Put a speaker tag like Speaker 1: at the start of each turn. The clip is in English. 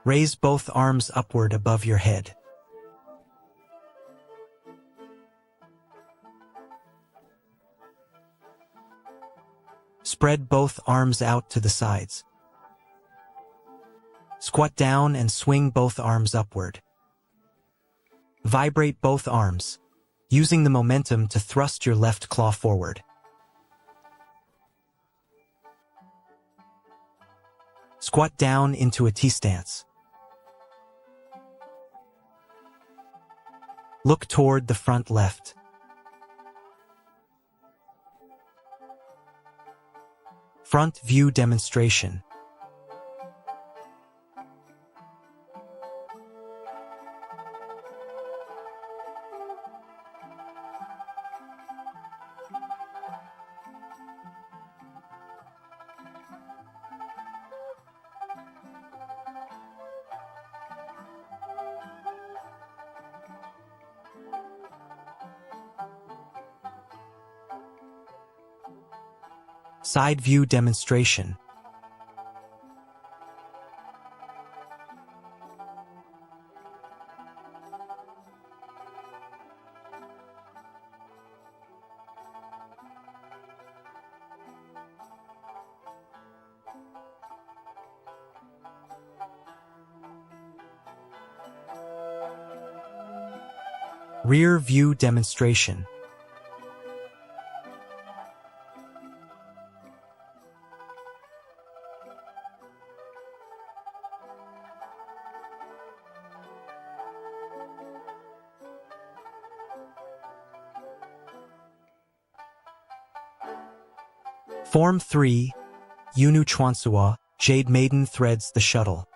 Speaker 1: Raise both arms upward above your head. Spread both arms out to the sides. Squat down and swing both arms upward. Vibrate both arms, using the momentum to thrust your left claw forward. Squat down into a T-stance. Look toward the front left. Front view demonstration. Side view demonstration. Rear view demonstration. Form 3, Yunu Chuansua, Jade Maiden threads the shuttle.